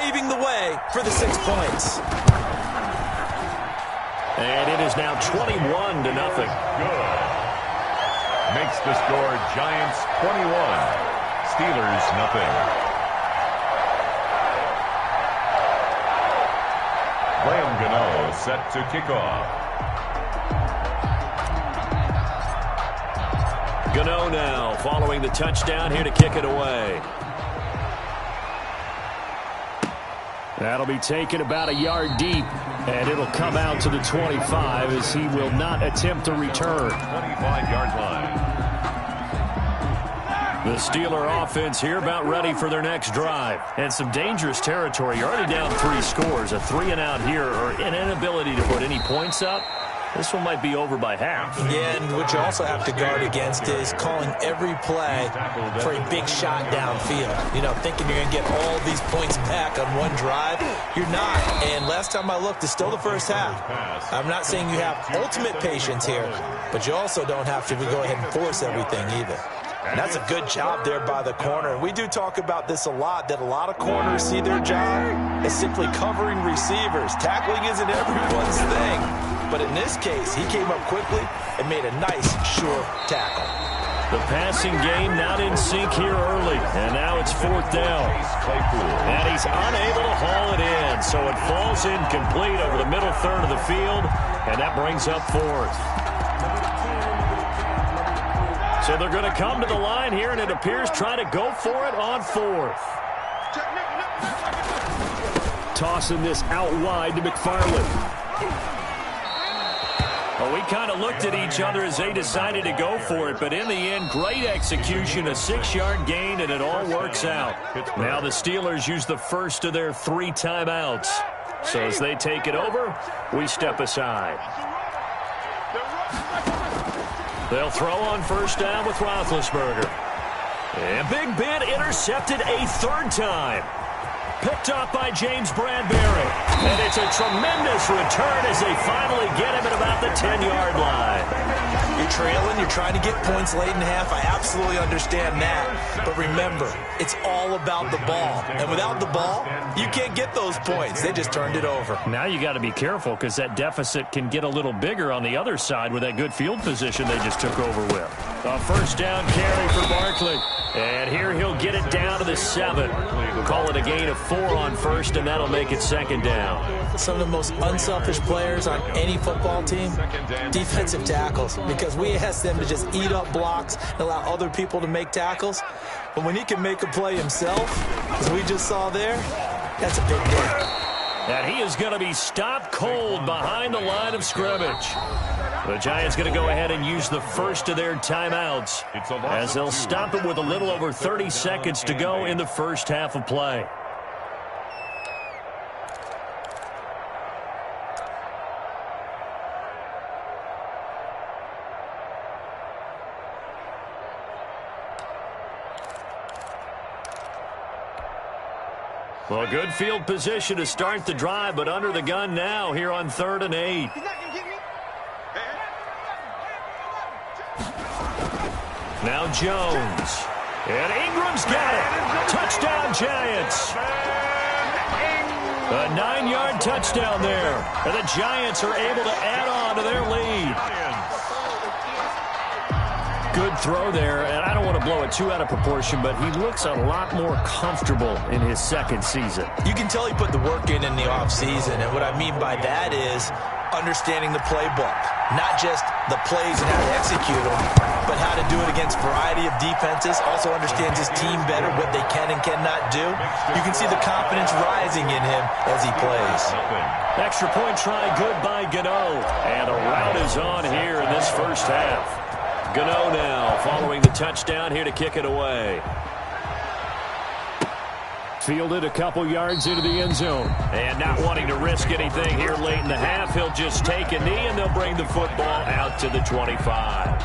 paving the way for the 6 points. And it is now 21-0. Good. Makes the score Giants 21, Steelers nothing. Graham Gano set to kick off. Gano now following the touchdown here to kick it away. That'll be taken about a yard deep, and it'll come out to the 25 as he will not attempt to return. 25-yard line. The Steeler offense here about ready for their next drive. And some dangerous territory. You're already down 3 scores. A 3-and-out here or an inability to put any points up. This one might be over by half. Yeah, and what you also have to guard against is calling every play for a big shot downfield. You know, thinking you're going to get all these points back on one drive. You're not. And last time I looked, it's still the first half. I'm not saying you have ultimate patience here, but you also don't have to go ahead and force everything either. And that's a good job there by the corner. We do talk about this a lot, that a lot of corners see their job as simply covering receivers. Tackling isn't everyone's thing. But in this case, he came up quickly and made a nice, sure tackle. The passing game not in sync here early. And now it's 4th down. And he's unable to haul it in. So it falls incomplete over the middle third of the field. And that brings up 4th. So they're going to come to the line here, and it appears trying to go for it on 4th. Tossing this out wide to McFarland. Well, we kind of looked at each other as they decided to go for it, but in the end, great execution, a 6-yard gain, and it all works out. Now the Steelers use the first of their 3 timeouts. So as they take it over, we step aside. They'll throw on first down with Roethlisberger. And Big Ben intercepted a 3rd time. Picked up by James Bradbury. And it's a tremendous return as they finally get him at about the 10-yard line. You're trailing, you're trying to get points late in half. I absolutely understand that. But remember, it's all about the ball. And without the ball, you can't get those points. They just turned it over. Now you got to be careful because that deficit can get a little bigger on the other side with that good field position they just took over with. A first down carry for Barkley. And here he'll get it down to the 7. We'll call it a gain of 4 on first, and that'll make it 2nd down. Some of the most unselfish players on any football team, defensive tackles, because we ask them to just eat up blocks and allow other people to make tackles. But when he can make a play himself, as we just saw there, that's a big deal. And he is going to be stopped cold behind the line of scrimmage. The Giants going to go ahead and use the first of their timeouts as they'll stop it with a little over 30 seconds to go in the first half of play. Well, good field position to start the drive, but under the gun now here on 3rd and 8. Now Jones. And Ingram's got it. Touchdown, Giants. A 9-yard touchdown there. And the Giants are able to add on to their lead. Good throw there, and I don't want to blow it too out of proportion, but he looks a lot more comfortable in his 2nd season. You can tell he put the work in the offseason, and what I mean by that is understanding the playbook. Not just the plays and how to execute them, but how to do it against a variety of defenses. Also understands his team better, what they can and cannot do. You can see the confidence rising in him as he plays. Extra point try good by Gano. And a rout is on here in this first half. Gano now following the touchdown here to kick it away. Fielded a couple yards into the end zone. And not wanting to risk anything here late in the half, he'll just take a knee and they'll bring the football out to the 25.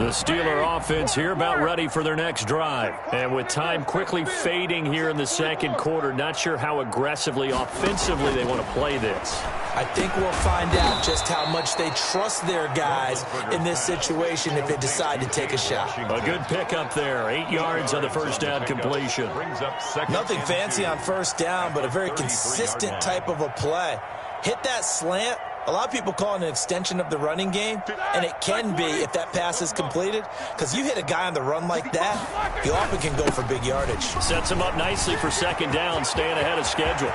The Steeler offense here about ready for their next drive. And with time quickly fading here in the second quarter, not sure how aggressively, offensively they want to play this. I think we'll find out just how much they trust their guys in this situation if they decide to take a shot. A good pickup there. 8 yards on the first down completion. Nothing fancy on first down, but a very consistent type of a play. Hit that slant. A lot of people call it an extension of the running game, and it can be if that pass is completed, because you hit a guy on the run like that, you often can go for big yardage. Sets him up nicely for second down, staying ahead of schedule.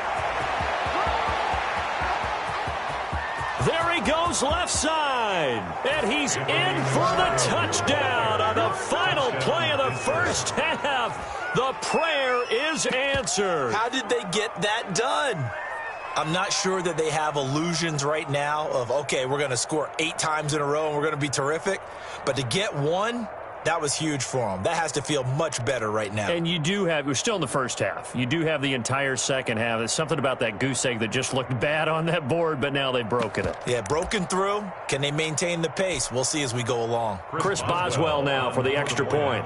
There he goes left side, and he's in for the touchdown on the final play of the first half. The prayer is answered. How did they get that done? I'm not sure that they have illusions right now of, okay, we're going to score 8 times in a row and we're going to be terrific. But to get one, that was huge for them. That has to feel much better right now. And you do have, we're still in the first half. You do have the entire second half. There's something about that goose egg that just looked bad on that board, but now they've broken it. Yeah, broken through. Can they maintain the pace? We'll see as we go along. Chris Boswell now for the extra point.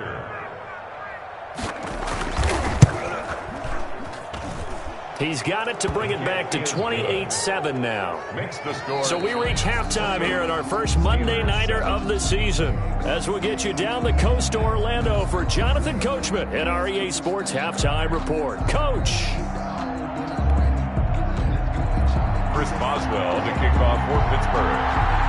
He's got it to bring it back to 28-7 now. So we reach halftime here in our first Monday Nighter of the season. As we'll get you down the coast to Orlando for Jonathan Coachman at our EA Sports Halftime Report. Coach. Chris Boswell to kick off for Pittsburgh.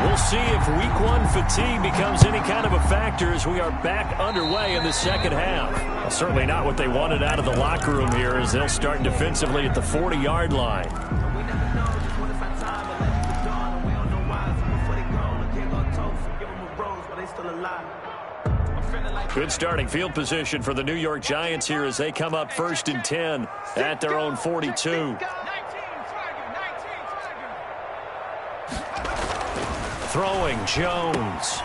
We'll see if week one fatigue becomes any kind of a factor as we are back underway in the second half. Well, certainly not what they wanted out of the locker room here as they'll start defensively at the 40-yard line. Good starting field position for the New York Giants here as they come up 1st and 10 at their own 42. Throwing, Jones.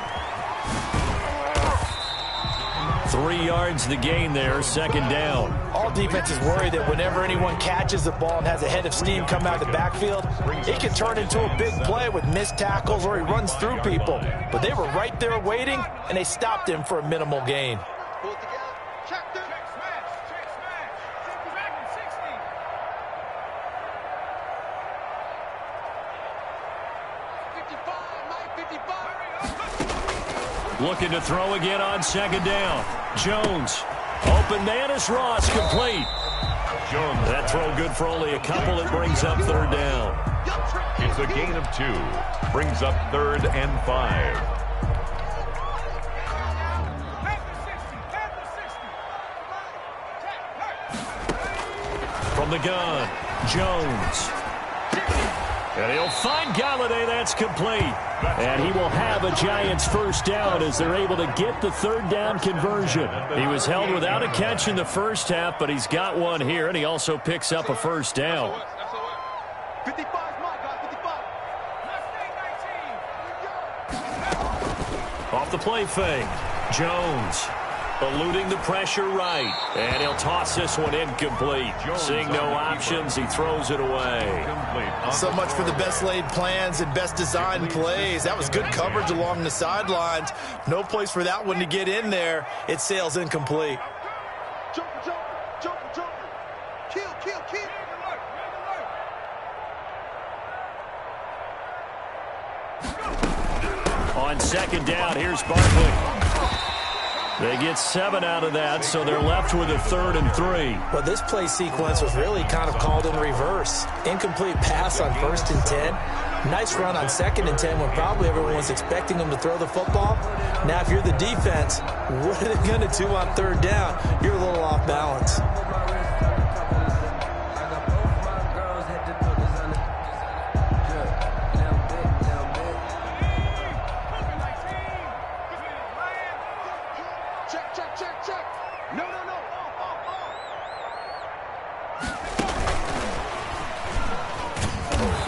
3 yards the gain there, second down. All defenses worry that whenever anyone catches the ball and has a head of steam come out of the backfield, it can turn into a big play with missed tackles or he runs through people. But they were right there waiting, and they stopped him for a minimal gain. Looking to throw again on second down. Jones. Open man is Ross, complete. Jones. That throw good for only a couple. It brings up third down. It's a gain of 2. Brings up 3rd and 5. From the gun, Jones. And he'll find Galladay. That's complete. And he will have a Giants first down as they're able to get the third down conversion. He was held without a catch in the first half, but he's got one here, and he also picks up a first down. 55, my guy, 55. Off the play fake, Jones. Eluding the pressure right. And he'll toss this one incomplete. Seeing no options, he throws it away. So much for the best laid plans and best designed plays. That was good coverage along the sidelines. No place for that one to get in there. It sails incomplete. Jumper. Kill. On second down, here's Barkley. They get 7 out of that, so they're left with a 3rd and 3. Well, this play sequence was really kind of called in reverse. Incomplete pass on 1st and 10. Nice run on 2nd and 10 when probably everyone was expecting them to throw the football. Now, if you're the defense, what are they going to do on 3rd down? You're a little off balance. Check. No.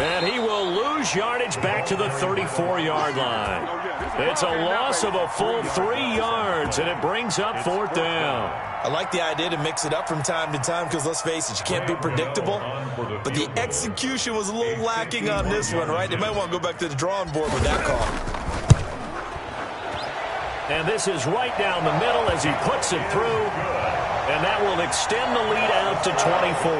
And he will lose yardage back to the 34-yard line. It's a loss of a full 3 yards, and it brings up 4th down. I like the idea to mix it up from time to time because, let's face it, you can't be predictable. But the execution was a little lacking on this one, right? They might want to go back to the drawing board with that call. And this is right down the middle as he puts it through. And that will extend the lead out to 24.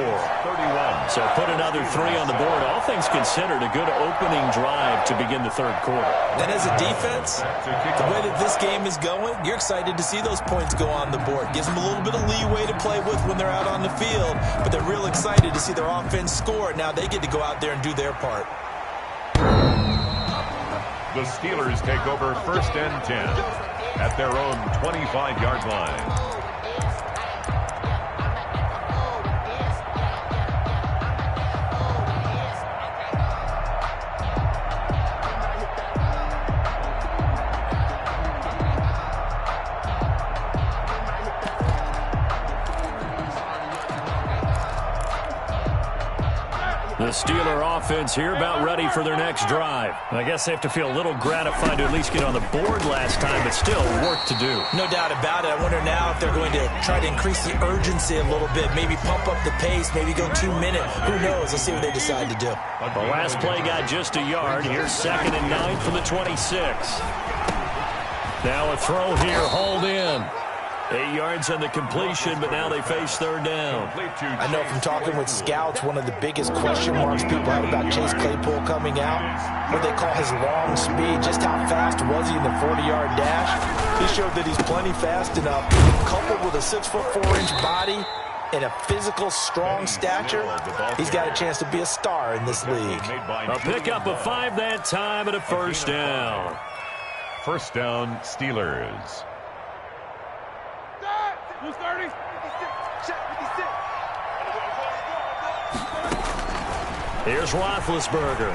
31. So put another 3 on the board. All things considered, a good opening drive to begin the third quarter. And as a defense, the way that this game is going, you're excited to see those points go on the board. Gives them a little bit of leeway to play with when they're out on the field, but they're real excited to see their offense score. Now they get to go out there and do their part. The Steelers take over 1st and 10 at their own 25-yard line. The Steeler offense here about ready for their next drive. I guess they have to feel a little gratified to at least get on the board last time, but still work to do. No doubt about it. I wonder now if they're going to try to increase the urgency a little bit, maybe pump up the pace, maybe go 2 minute. Who knows? Let's see what they decide to do. The last play got just a yard. Here's 2nd and 9 from the 26. Now a throw here, hauled in. 8 yards on the completion, but now they face 3rd down. I know from talking with scouts, one of the biggest question marks people have about Chase Claypool coming out, what they call his long speed. Just how fast was he in the 40-yard dash? He showed that he's plenty fast enough, coupled with a 6'4" body and a physical, strong stature. He's got a chance to be a star in this league. A pickup of 5 that time and a 1st down. 1st down, Steelers. Who's 30? 56. Check 56. Here's Roethlisberger.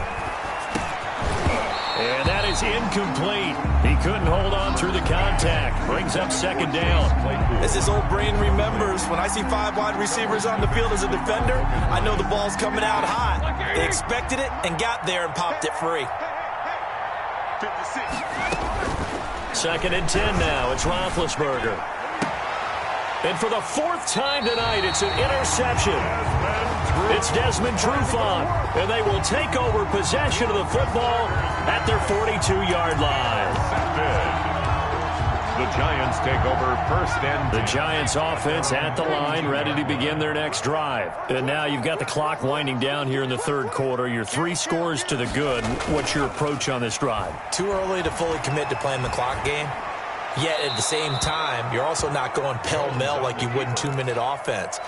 And that is incomplete. He couldn't hold on through the contact. Brings up 2nd down. As his old brain remembers, when I see 5 wide receivers on the field as a defender, I know the ball's coming out hot. They expected it and got there and popped it free. 56. 2nd and 10 now. It's Roethlisberger. And for the 4th time tonight, it's an interception. It's Desmond Trufant, and they will take over possession of the football at their 42-yard line. The Giants take over 1st and 10. The Giants offense at the line, ready to begin their next drive. And now you've got the clock winding down here in the 3rd quarter. You're 3 scores to the good. What's your approach on this drive? Too early to fully commit to playing the clock game. Yet at the same time, you're also not going pell-mell like you would in 2-minute offense.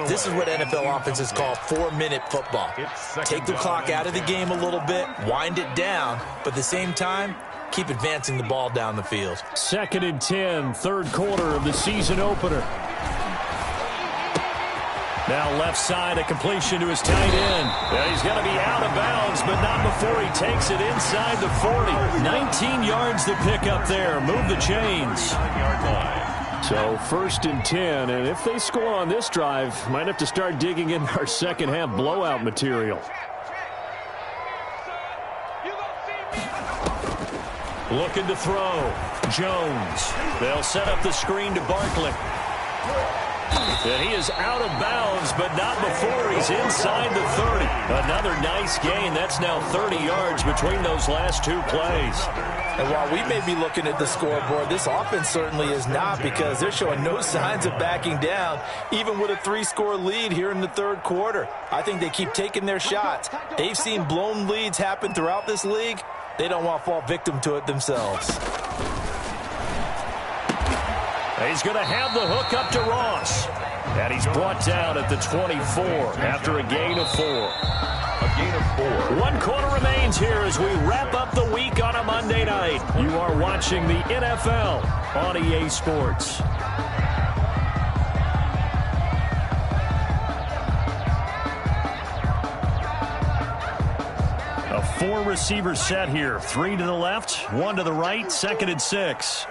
This is what NFL offenses call 4-minute football. Take the clock out of the game a little bit, wind it down, but at the same time, keep advancing the ball down the field. 2nd and 10, 3rd quarter of the season opener. Now left side, a completion to his tight end. Well, he's going to be out of bounds, but not before he takes it inside the 40. 19 yards to pick up there. Move the chains. So 1st and 10, and if they score on this drive, might have to start digging in our second half blowout material. Looking to throw. Jones. They'll set up the screen to Barkley. And he is out of bounds, but not before he's inside the 30. Another nice gain. That's now 30 yards between those last 2 plays. And while we may be looking at the scoreboard, this offense certainly is not, because they're showing no signs of backing down, even with a 3-score lead here in the 3rd quarter. I think they keep taking their shots. They've seen blown leads happen throughout this league. They don't want to fall victim to it themselves. He's going to have the hook up to Ross. And he's brought down at the 24 after a gain of 4. A gain of 4. 1 quarter remains here as we wrap up the week on a Monday night. You are watching the NFL on EA Sports. A 4-receiver set here. 3 to the left, 1 to the right, 2nd and 6.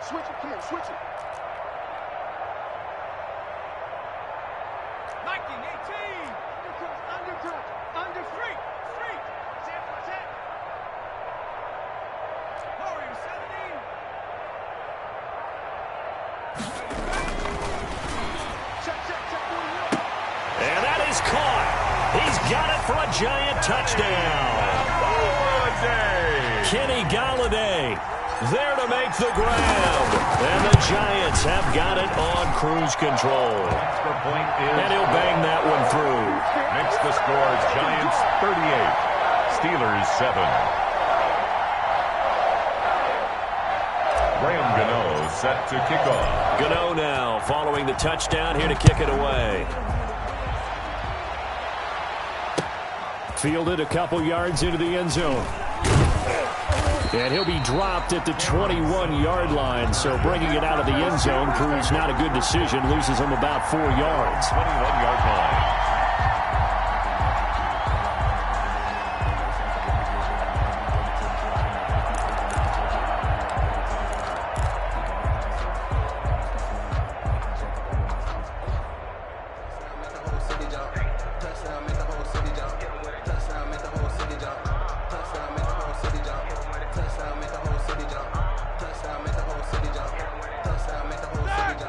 Switch it. Come on, switch it. 19, 18. Undercut. Under street. Check. Hurry, 17. Check. And that is He's got it for a giant touchdown. Kenny Galladay there to make the grab. And the Giants have got it on cruise control. And he'll bang that one through. Makes the score Giants 38, Steelers 7. Graham Gano set to kick off. Gano now following the touchdown here to kick it away. Fielded a couple yards into the end zone. And he'll be dropped at the 21-yard line. So bringing it out of the end zone proves not a good decision. Loses him about 4 yards. 21-yard line.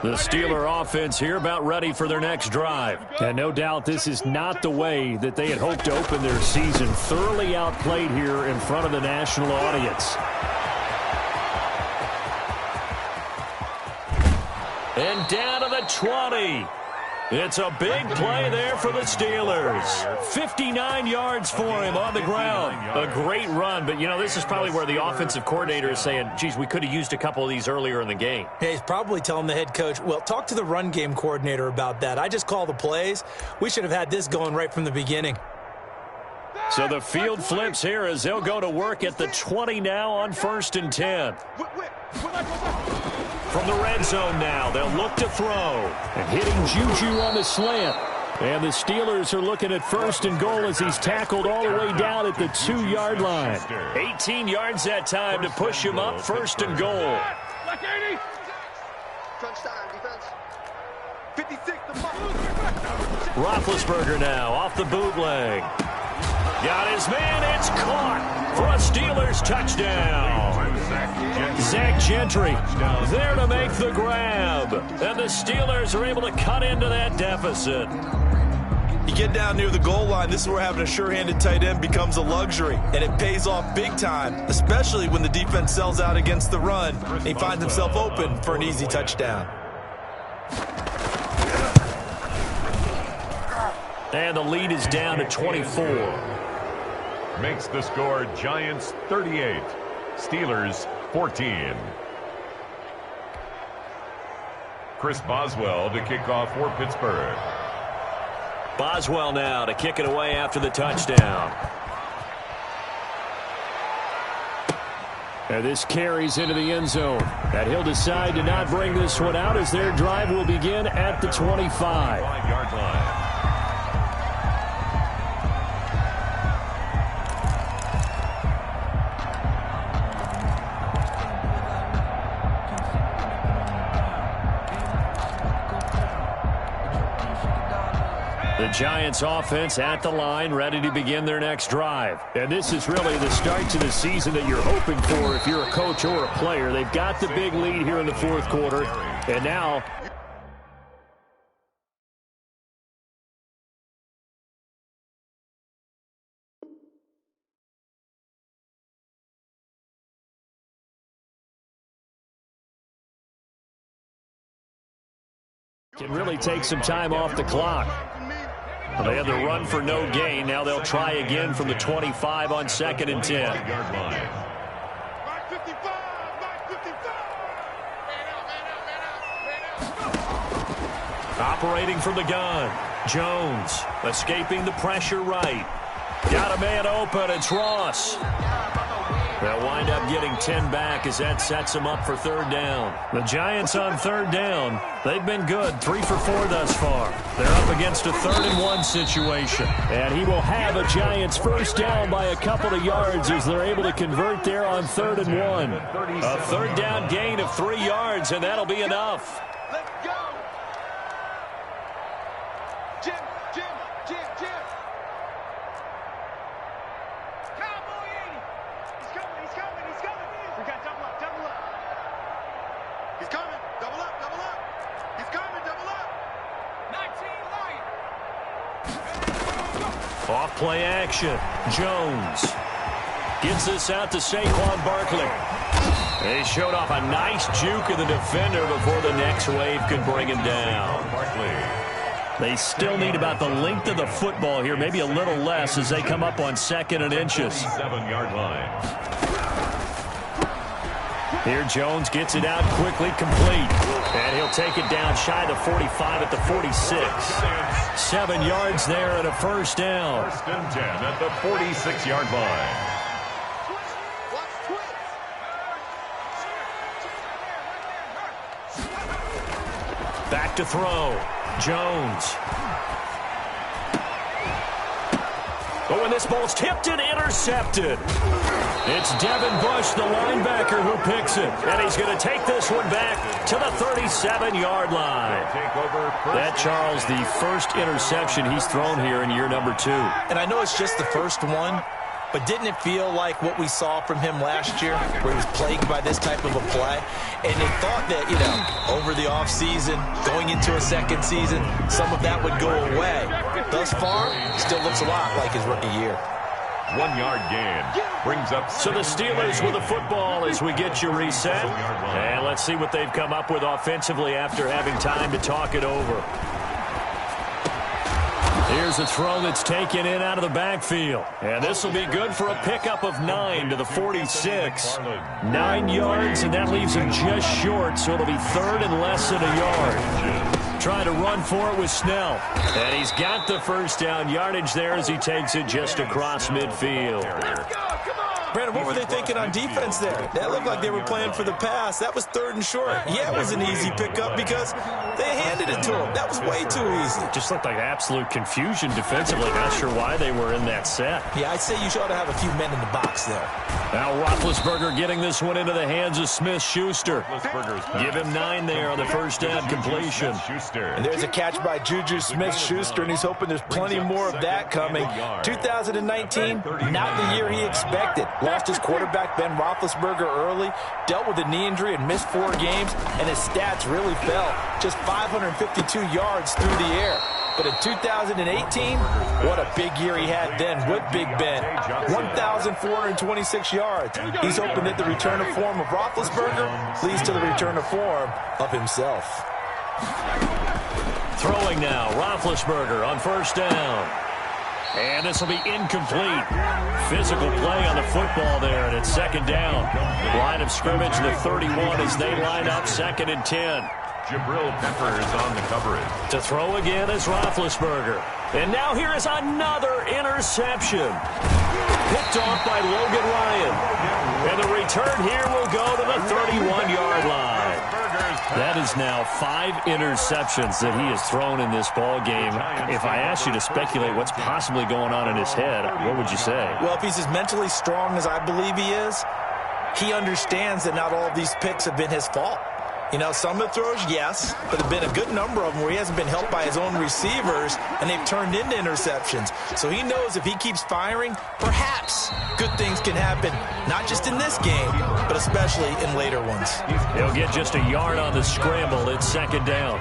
The Steeler offense here about ready for their next drive. And no doubt this is not the way that they had hoped to open their season. Thoroughly outplayed here in front of the national audience. And down to the 20. It's a big play there for the Steelers. 59 yards for him on the ground. A great run, but, you know, this is probably where the offensive coordinator is saying, geez, we could have used a couple of these earlier in the game. Yeah, he's probably telling the head coach, well, talk to the run game coordinator about that. I just call the plays. We should have had this going right from the beginning. So the field flips here as they'll go to work at the 20 now on 1st and 10. From the red zone now, they'll look to throw. And hitting Juju on the slant. And the Steelers are looking at 1st and goal as he's tackled all the way down at the 2-yard line. 18 yards that time to push him up 1st and goal. Crunch time, defense. 56, the Roethlisberger now off the bootleg. Got his man, it's caught for a Steelers touchdown. Zach Gentry there to make the grab. And the Steelers are able to cut into that deficit. You get down near the goal line, this is where having a sure-handed tight end becomes a luxury. And it pays off big time, especially when the defense sells out against the run. And he finds himself open for an easy touchdown. And the lead is down to 24. Makes the score Giants 38, Steelers 14. Chris Boswell to kick off for Pittsburgh. Boswell now to kick it away after the touchdown. And this carries into the end zone. And he'll decide to not bring this one out as their drive will begin at the 25. 5-yard line. The Giants offense at the line, ready to begin their next drive. And this is really the start to the season that you're hoping for if you're a coach or a player. They've got the big lead here in the 4th quarter. And now can really take some time off the clock. Well, they had the run for no gain. Now they'll try again from the 25 on 2nd and 10. Operating from the gun. Jones escaping the pressure right. Got a man open. It's Ross. They'll wind up getting 10 back as that sets them up for 3rd down. The Giants on 3rd down. They've been good, 3 for 4 thus far. They're up against a 3rd and 1 situation. And he will have a Giants 1st down by a couple of yards as they're able to convert there on 3rd and 1. A 3rd down gain of 3 yards, and that'll be enough. Let's go. Jim. Cowboy 80. He's coming. We got double up. He's coming. Double up. He's coming, double up. 19 Lion. Off play action. Jones gets this out to Saquon Barkley. They showed off a nice juke of the defender before the next wave could bring him down. They still need about the length of the football here, maybe a little less as they come up on 2nd and inches. 7-yard line. Here Jones gets it out quickly, complete. And he'll take it down shy of the 45 at the 46. 7 yards there and a first down. 1st and 10 at the 46-yard line. Back to throw. Jones. Oh, and this ball's tipped and intercepted. It's Devin Bush, the linebacker, who picks it. And he's going to take this one back to the 37-yard line. That, Charles, the first interception he's thrown here in year number 2. And I know it's just the first one, but didn't it feel like what we saw from him last year, where he was plagued by this type of a play? And they thought that, over the offseason, going into a second season, some of that would go away. Thus far, still looks a lot like his rookie year. 1-yard gain brings up. So the Steelers with the football as we get you reset. And let's see what they've come up with offensively after having time to talk it over. Here's a throw that's taken in out of the backfield. And this will be good for a pickup of 9 to the 46. 9 yards, and that leaves him just short, so it'll be 3rd and less than a yard. Trying to run for it with Snell. And he's got the first down yardage there as he takes it just across midfield. Brandon, what were they thinking on defense there? That looked like they were playing for the pass. That was 3rd and short. Yeah, it was an easy pickup because they handed it to him. That was way too easy. Just looked like absolute confusion defensively. Not sure why they were in that set. Yeah, I'd say you ought to have a few men in the box there. Now Roethlisberger getting this one into the hands of Smith-Schuster. Give him 9 there on the first down completion. And there's a catch by Juju Smith-Schuster, and he's hoping there's plenty more of that coming. 2019, not the year he expected. Lost his quarterback, Ben Roethlisberger, early, dealt with a knee injury and missed 4 games, and his stats really fell. Just 552 yards through the air. But in 2018, what a big year he had then with Big Ben. 1,426 yards. He's hoping that the return of form of Roethlisberger leads to the return of form of himself. Throwing now, Roethlisberger on first down. And this will be incomplete. Physical play on the football there, and it's 2nd down. Line of scrimmage, the 31 as they line up 2nd and 10. Jabril Peppers on the coverage. To throw again is Roethlisberger. And now here is another interception. Picked off by Logan Ryan. And the return here will go to the 31-yard line. That is now 5 interceptions that he has thrown in this ball game. If I asked you to speculate what's possibly going on in his head, what would you say? Well, if he's as mentally strong as I believe he is, he understands that not all of these picks have been his fault. Some of the throws, yes, but there have been a good number of them where he hasn't been helped by his own receivers, and they've turned into interceptions. So he knows if he keeps firing, perhaps good things can happen, not just in this game, but especially in later ones. He'll get just a yard on the scramble. It's 2nd down.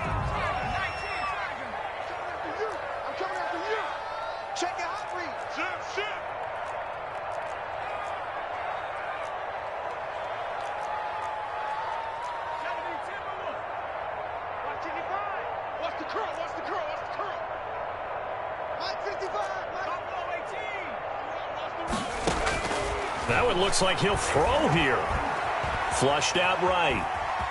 That one looks like he'll throw here. Flushed out right.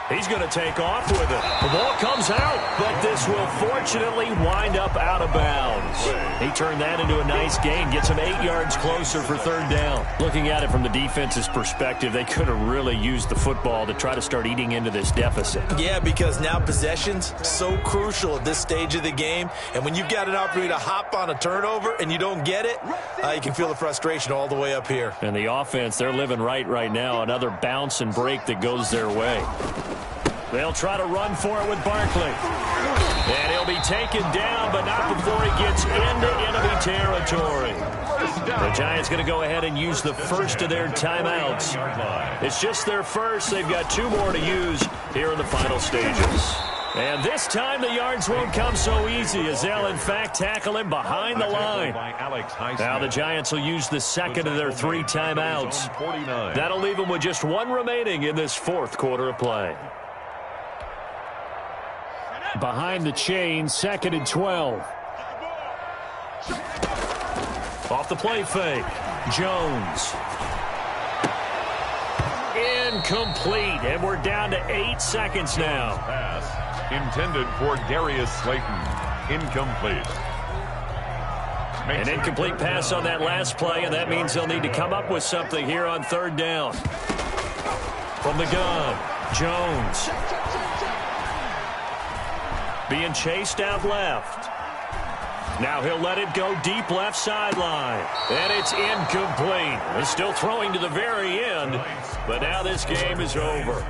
He's going to take off with it. The ball comes out, but this will fortunately wind up out of bounds. He turned that into a nice gain, gets him 8 yards closer for 3rd down. Looking at it from the defense's perspective, they could have really used the football to try to start eating into this deficit. Yeah, because now possession's so crucial at this stage of the game, and when you've got an opportunity to hop on a turnover and you don't get it, you can feel the frustration all the way up here. And the offense, they're living right now. Another bounce and break that goes their way. They'll try to run for it with Barkley. And he'll be taken down, but not before he gets into enemy territory. The Giants going to go ahead and use the first of their timeouts. It's just their first. They've got 2 more to use here in the final stages. And this time the yards won't come so easy as they'll, in fact, tackle him behind the line. Now the Giants will use the second of their 3 timeouts. That'll leave them with just 1 remaining in this 4th quarter of play. Behind the chain, 2nd and 12. Off the play fake. Jones. Incomplete, and we're down to 8 seconds now. Pass intended for Darius Slayton. Incomplete. An incomplete pass on that last play, and that means they'll need to come up with something here on 3rd down. From the gun, Jones. Being chased out left. Now he'll let it go deep left sideline. And it's incomplete. He's still throwing to the very end, but now this game is over.